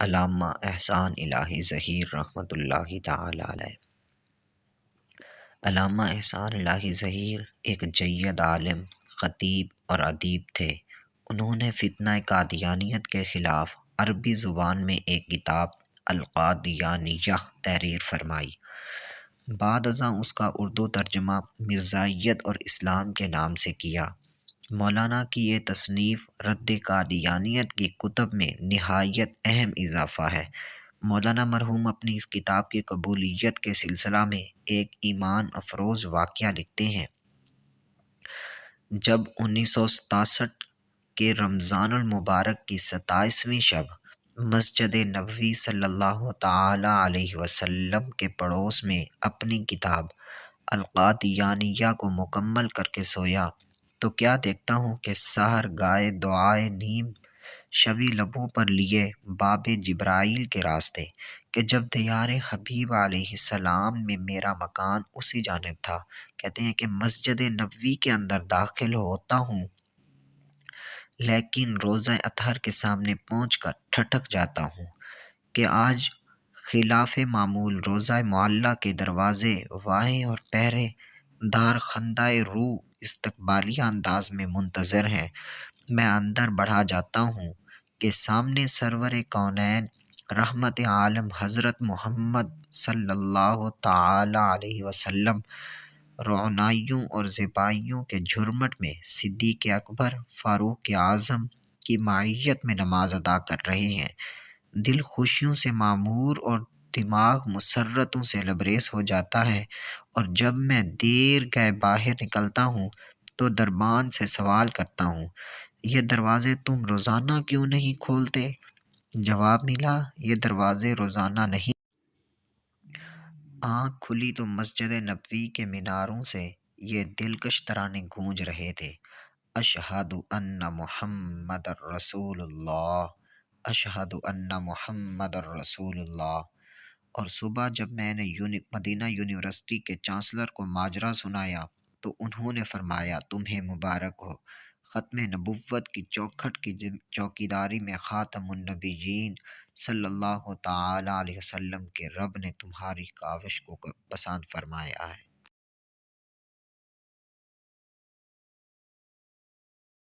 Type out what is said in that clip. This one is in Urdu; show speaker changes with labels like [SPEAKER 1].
[SPEAKER 1] علامہ احسان الہی ظہیر رحمۃ اللہ تعالی علیہ۔ علامہ احسان الہی ظہیر ایک جید عالم، خطیب اور ادیب تھے۔ انہوں نے فتنہ قادیانیت کے خلاف عربی زبان میں ایک کتاب القادیانیہ تحریر فرمائی۔ بعد ازاں اس کا اردو ترجمہ مرزائیت اور اسلام کے نام سے کیا۔ مولانا کی یہ تصنیف رد قادیانیت کی کتب میں نہایت اہم اضافہ ہے۔ مولانا مرحوم اپنی اس کتاب کی قبولیت کے سلسلہ میں ایک ایمان افروز واقعہ لکھتے ہیں۔ جب 1967 کے رمضان المبارک کی 27ویں شب مسجد نبوی صلی اللہ تعالی علیہ وسلم کے پڑوس میں اپنی کتاب القادیانیہ کو مکمل کر کے سویا تو کیا دیکھتا ہوں کہ سحر گائے دعائے نیم شبی لبوں پر لیے باب جبرائیل کے راستے کہ جب دیار حبیب علیہ السلام میں میرا مکان اسی جانب تھا۔ کہتے ہیں کہ مسجد نبوی کے اندر داخل ہوتا ہوں لیکن روزہ اطہر کے سامنے پہنچ کر ٹھٹک جاتا ہوں کہ آج خلاف معمول روزہ معلیٰ کے دروازے واہیں اور پہرے دار خندۂ روح استقبالیہ انداز میں منتظر ہیں۔ میں اندر بڑھا جاتا ہوں کہ سامنے سرور کونین رحمت عالم حضرت محمد صلی اللہ تعالی علیہ وسلم رعنائیوں اور سپاہیوں کے جھرمٹ میں صدیق اکبر فاروق اعظم کی معیت میں نماز ادا کر رہے ہیں۔ دل خوشیوں سے معمور اور دماغ مسرتوں سے لبریز ہو جاتا ہے، اور جب میں دیر گئے باہر نکلتا ہوں تو دربان سے سوال کرتا ہوں، یہ دروازے تم روزانہ کیوں نہیں کھولتے؟ جواب ملا، یہ دروازے روزانہ نہیں۔ آنکھ کھلی تو مسجد نبوی کے میناروں سے یہ دلکش ترانے گونج رہے تھے، اشہد ان محمد الرسول اللہ، اشہد ان محمد الرسول اللہ۔ اور صبح جب میں نے مدینہ یونیورسٹی کے چانسلر کو ماجرا سنایا تو انہوں نے فرمایا، تمہیں مبارک ہو، ختم نبوت کی چوکھٹ کی چوکیداری میں خاتم النبیین صلی اللہ تعالی علیہ وسلم کے رب نے تمہاری کاوش کو پسند فرمایا ہے۔